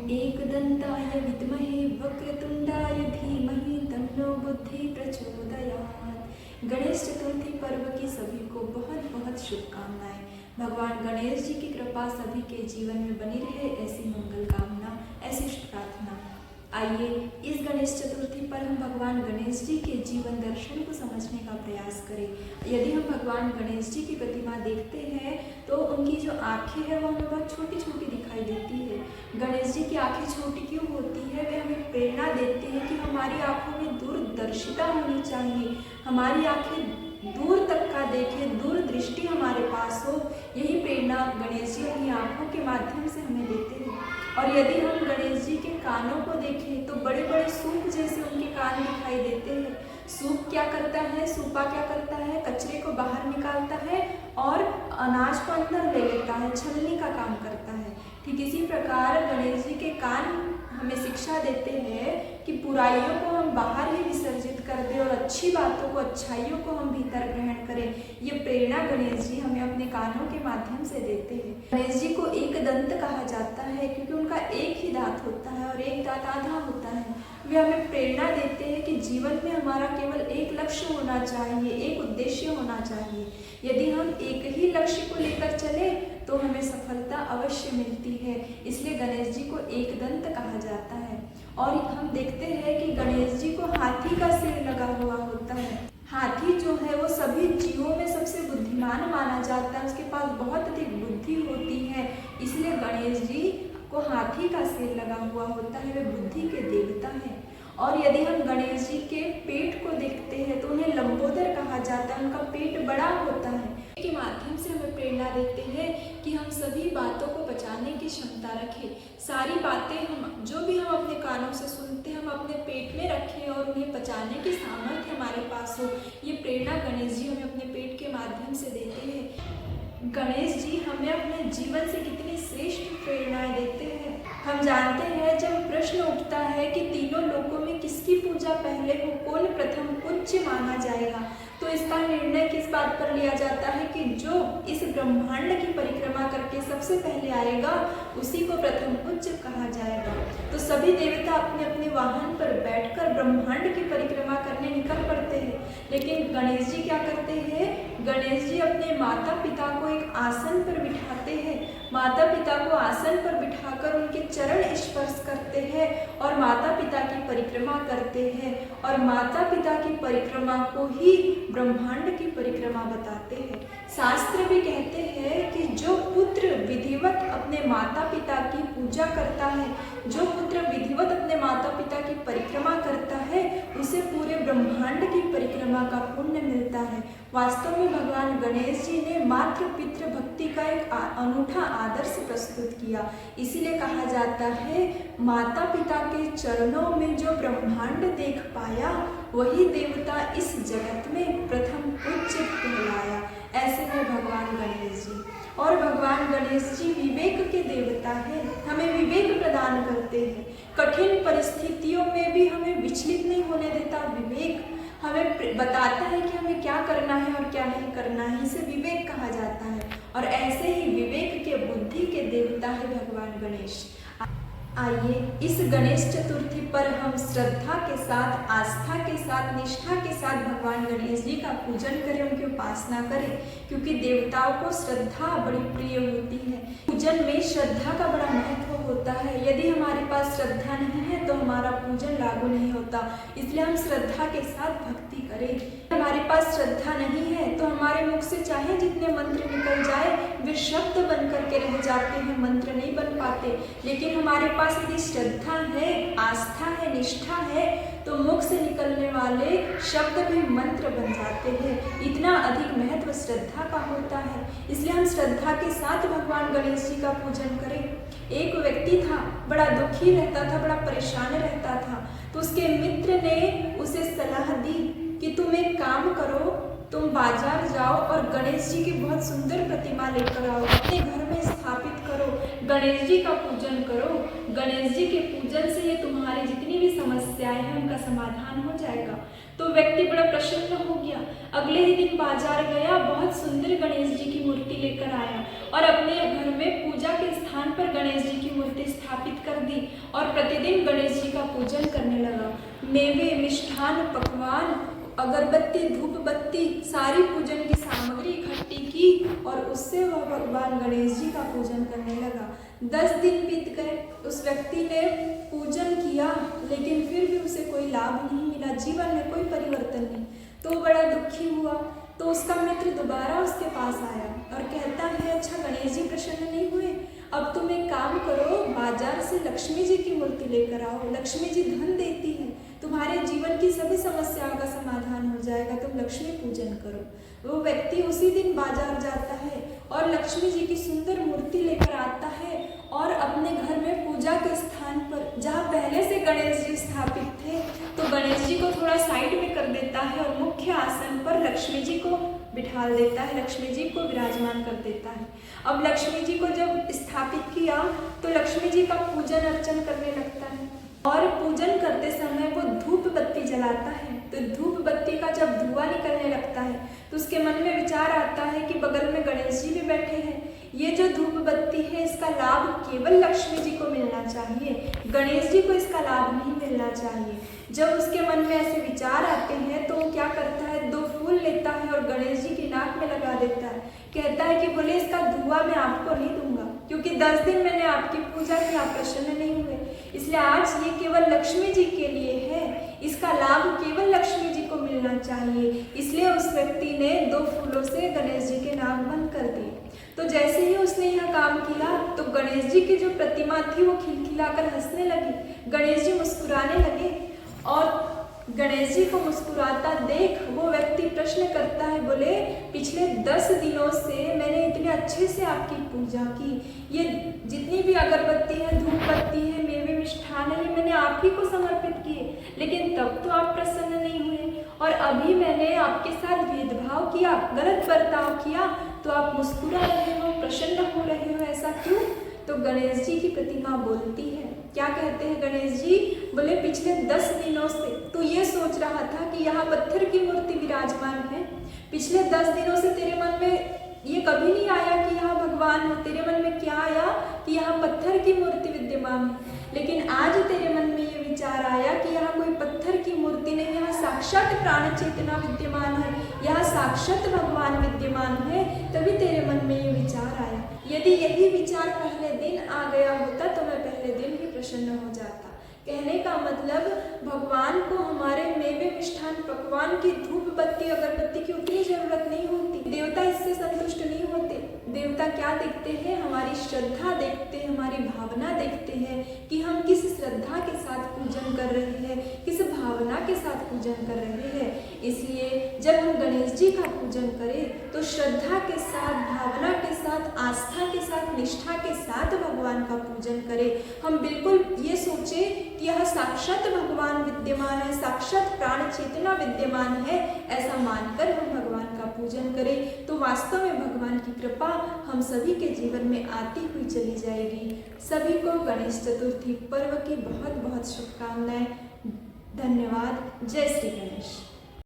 एकदन्ताय विद्महे वक्रतुण्डाय धीमहि तन्नो बुद्धि प्रचोदयात्। गणेश चतुर्थी पर्व की सभी को बहुत बहुत शुभकामनाएं। भगवान गणेश जी की कृपा सभी के जीवन में बनी रहे, ऐसी मंगल कामना, ऐसी प्रार्थना। आइए इस गणेश चतुर्थी पर हम भगवान गणेश जी के जीवन दर्शन को समझने का प्रयास करें। यदि हम भगवान गणेश जी की प्रतिमा देखते हैं तो उनकी जो आंखें हैं वो हमें बहुत छोटी छोटी दिखाई देती है। गणेश जी की आंखें छोटी क्यों होती है? वे हमें प्रेरणा देते हैं कि हमारी आंखों में दूरदर्शिता होनी चाहिए, हमारी आंखें दूर तक का देखें, दूर दृष्टि हमारे पास हो। यही प्रेरणा गणेश जी अपनी आंखों के माध्यम से हमें देते हैं। और यदि हम गणेश जी के कानों को देखें तो बड़े बड़े सूप जैसे उनके कान दिखाई देते हैं। सूप क्या करता है? सूपा क्या करता है? कचरे को बाहर निकालता है और अनाज को अंदर ले लेता है, छलनी का काम करता है। ठीक इसी प्रकार गणेश जी के कान हमें शिक्षा देते हैं कि बुराइयों को हम बाहर ही विसर्जित कर दें और अच्छी बातों को, अच्छाइयों को हम भीतर ग्रहण करें। ये प्रेरणा गणेश जी हमें अपने कानों के माध्यम से देते हैं। गणेश जी को एक दंत कहा जाता है क्योंकि उनका एक ही दांत होता है और एक दांत आधा होता है। वे हमें प्रेरणा देते हैं कि जीवन में हमारा केवल एक लक्ष्य होना चाहिए, एक उद्देश्य होना चाहिए। यदि हम एक ही लक्ष्य को लेकर चले तो हमें सफलता अवश्य मिलती है। इसलिए गणेश जी को एक दंत कहा जाता है। और हम देखते हैं कि गणेश जी को हाथी का सिर लगा हुआ होता है। हाथी जो है वो सभी जीवों में सबसे बुद्धिमान माना जाता है, उसके पास बहुत अधिक बुद्धि होती है। इसलिए गणेश जी को हाथी का सिर लगा हुआ होता है, वे बुद्धि के देवता हैं। और यदि हम गणेश जी के पेट को देखते हैं तो उन्हें लंबोदर कहा जाता है, उनका पेट बड़ा होता है। के माध्यम से हमें प्रेरणा देते हैं कि हम सभी बातों को पचाने की क्षमता रखें। सारी बातें हम जो भी हम अपने कानों से सुनते हैं हम अपने पेट में रखें और उन्हें पचाने की सामर्थ्य हमारे पास हो। ये प्रेरणा गणेश जी हमें अपने पेट के माध्यम से देते हैं। गणेश जी हमें अपने जीवन से कितनी श्रेष्ठ प्रेरणाएं देते हैं। हम जानते हैं जब प्रश्न उठता है कि तीनों लोकों में किसकी पूजा पहले हो, कौन प्रथम पूज्य माना जाएगा, तो इसका निर्णय किस बात पर लिया जाता है कि जो इस ब्रह्मांड की परिक्रमा करके सबसे पहले आएगा उसी को प्रथम पूज्य कहा जाएगा। तो सभी देवता अपने अपने वाहन पर बैठकर ब्रह्मांड की परिक्रमा करने निकल पड़ते हैं, लेकिन गणेश जी क्या करते हैं? गणेश जी अपने माता पिता को एक आसन पर बिठाते हैं, माता पिता को आसन पर बिठाकर उनके चरण स्पर्श करते हैं और माता पिता की परिक्रमा करते हैं। और माता पिता की परिक्रमा को ही ब्रह्मांड की परिक्रमा बताते हैं। शास्त्र भी कहते हैं कि जो पुत्र विधिवत अपने माता पिता की पूजा करता है, जो पुत्र विधिवत अपने माता पिता की परिक्रमा करता है, उसे पूरे ब्रह्मांड की परिक्रमा का पुण्य मिलता है। वास्तव में भगवान गणेश जी ने मातृ पितृ भक्ति का एक अनूठा आदर्श प्रस्तुत किया। इसीलिए कहा जाता है माता पिता के चरणों में जो ब्रह्मांड देख पाया वही देवता इस जगत में प्रथम पूज्य कहलाया। ऐसे है भगवान गणेश जी। और भगवान गणेश जी विवेक के देवता हैं, हमें विवेक प्रदान करते हैं। कठिन परिस्थितियों में भी हमें विचलित नहीं होने देता विवेक, हमें बताता है कि हमें क्या करना है और क्या नहीं करना है, इसे विवेक कहा जाता है। और ऐसे ही विवेक के बुद्धि के देवता है भगवान गणेश। आइए इस गणेश चतुर्थी पर हम श्रद्धा के साथ, आस्था के साथ, निष्ठा के साथ भगवान गणेश जी का पूजन करें, उनकी उपासना करें, क्योंकि देवताओं को श्रद्धा बड़ी प्रिय होती है। पूजन में श्रद्धा का बड़ा महत्व होता है। यदि हमारे पास श्रद्धा नहीं है तो हमारा पूजन लागू नहीं होता। इसलिए हम श्रद्धा के साथ भक्ति करें। हमारे पास श्रद्धा नहीं है तो हमारे मुख से चाहे जितने मंत्र निकल जाए वे शब्द बन करके रह जाते हैं, मंत्र नहीं बन पाते। लेकिन हमारे पास यदि श्रद्धा है, आस्था है, निष्ठा है तो मुख से निकलने वाले शब्द भी मंत्र बन जाते हैं। इतना अधिक महत्व श्रद्धा का होता है। इसलिए हम श्रद्धा के साथ भगवान गणेश जी का पूजन करें। एक व्यक्ति था, बड़ा दुखी रहता था, बड़ा परेशान रहता था, तो उसके मित्र ने उसे सलाह दी कि तुम एक काम करो, तुम बाजार जाओ और गणेश जी की बहुत सुंदर प्रतिमा लेकर आओ, अपने घर में स्थापित करो, गणेश जी का पूजन करो। गणेश जी के पूजन से ये तुम्हारी जितनी भी समस्याएं हैं उनका समाधान हो जाएगा। तो व्यक्ति बड़ा प्रसन्न हो गया। अगले ही दिन बाजार गया, बहुत सुंदर गणेश जी की मूर्ति लेकर आया और अपने घर में पूजा के स्थान पर गणेश जी की मूर्ति स्थापित कर दी। दी और प्रतिदिन गणेश जी का पूजन करने लगा। मेवे, मिष्ठान, पकवान, अगरबत्ती, धूप बत्ती, सारी पूजन की सामग्री इकट्ठी की और उससे वह भगवान गणेश जी का पूजन करने लगा। 10 दिन बीत गए, उस व्यक्ति ने पूजन किया लेकिन फिर भी उसे कोई लाभ नहीं मिला, जीवन में कोई परिवर्तन नहीं। तो बड़ा दुखी हुआ। तो उसका मित्र दोबारा उसके पास आया और कहता है, अच्छा गणेश जी प्रसन्न नहीं हुए, अब तुम एक काम करो, बाजार से लक्ष्मी जी की मूर्ति लेकर आओ, लक्ष्मी जी धन देती है, तुम्हारे जीवन की सभी समस्याओं का समाधान हो जाएगा, तुम लक्ष्मी पूजन करो। वो व्यक्ति उसी दिन बाजार जाता है और लक्ष्मी जी की सुंदर मूर्ति लेकर आता है और अपने घर में पूजा के स्थान पर, जहाँ पहले से गणेश जी स्थापित थे, तो गणेश जी को थोड़ा साइड में कर देता है और मुख्य आसन पर लक्ष्मी जी को बिठा देता है, लक्ष्मी जी को विराजमान कर देता है। अब लक्ष्मी जी को जब स्थापित किया तो लक्ष्मी जी का पूजन अर्चन करने लगता है और पूजन करते समय वो धूप बत्ती जलाता है। तो धूप बत्ती का जब धुआं निकलने लगता है तो उसके मन में विचार आता है कि बगल में गणेश जी भी बैठे हैं, ये जो धूप बत्ती है इसका लाभ केवल लक्ष्मी जी को मिलना चाहिए, गणेश जी को इसका लाभ नहीं मिलना चाहिए। जब उसके मन में ऐसे विचार आते हैं तो वो क्या करता है, 2 फूल लेता है और गणेश जी की नाक में लगा देता है। कहता है कि बोले इसका धुआं मैं आपको नहीं दूंगा, क्योंकि 10 दिन मैंने आपकी पूजा की, आप प्रसन्न नहीं हुए, इसलिए आज ये केवल लक्ष्मी जी के लिए है, इसका लाभ केवल लक्ष्मी जी को मिलना चाहिए। इसलिए उस व्यक्ति ने 2 फूलों से गणेश जी के नाक बंद कर दिए। तो जैसे ही उसने यह काम किया तो गणेश जी की जो प्रतिमा थी वो खिलखिलाकर हंसने लगी, गणेश जी मुस्कुराने लगे और गणेश जी को मुस्कुराता देख वो व्यक्ति प्रश्न करता है, बोले पिछले 10 दिनों से मैंने इतने अच्छे से आपकी पूजा की, ये जितनी भी अगरबत्ती है, धूप बत्ती है, मेवे मिष्ठान है, ये मैंने आप ही को समर्पित किए, लेकिन तब तो आप प्रसन्न नहीं हुए और अभी मैंने आपके साथ भेदभाव किया, गलत बर्ताव किया तो आप मुस्कुरा रहे हो, प्रसन्न हो रहे हो, ऐसा क्यों? तो गणेश जी की प्रतिमा बोलती है, क्या कहते हैं गणेश जी, बोले पिछले 10 दिनों से तो ये सोच रहा था कि यहाँ पत्थर की मूर्ति विराजमान है, पिछले 10 दिनों से तेरे मन में ये कभी नहीं आया कि यहाँ भगवान हो, तेरे मन में क्या आया कि यहाँ पत्थर की मूर्ति विद्यमान है, लेकिन आज तेरे मन में ये विचार आया कि यहाँ कोई पत्थर की मूर्ति नहीं, यहाँ साक्षात प्राण चेतना विद्यमान है, यहाँ साक्षात भगवान विद्यमान है, तभी तेरे मन में ये विचार आया। यदि यही विचार पहले दिन आ गया होता तो मैं पहले दिन ही प्रसन्न हो जाता। कहने का मतलब भगवान को हमारे मेवे मिष्ठान पकवान की धूप बत्ती अगरबत्ती की उतनी जरूरत नहीं होती, देवता इससे संतुष्ट नहीं होते। देवता क्या देखते हैं, हमारी श्रद्धा देखते हैं, हमारी भावना देखते हैं कि हम किस श्रद्धा के साथ पूजन कर रहे हैं, किस भावना के साथ पूजन कर रहे हैं। इसलिए जब हम गणेश जी का पूजन करें तो श्रद्धा के साथ, भावना के साथ, आस्था के साथ, निष्ठा के साथ भगवान का पूजन करें। हम बिल्कुल ये सोचें कि यह साक्षात भगवान विद्यमान है, साक्षात प्राण चेतना विद्यमान है, ऐसा मानकर हम भगवान का पूजन करें तो वास्तव में भगवान की कृपा हम सभी के जीवन में आती हुई चली जाएगी। सभी को गणेश चतुर्थी पर्व की बहुत बहुत शुभकामनाएं। धन्यवाद। जय श्री गणेश।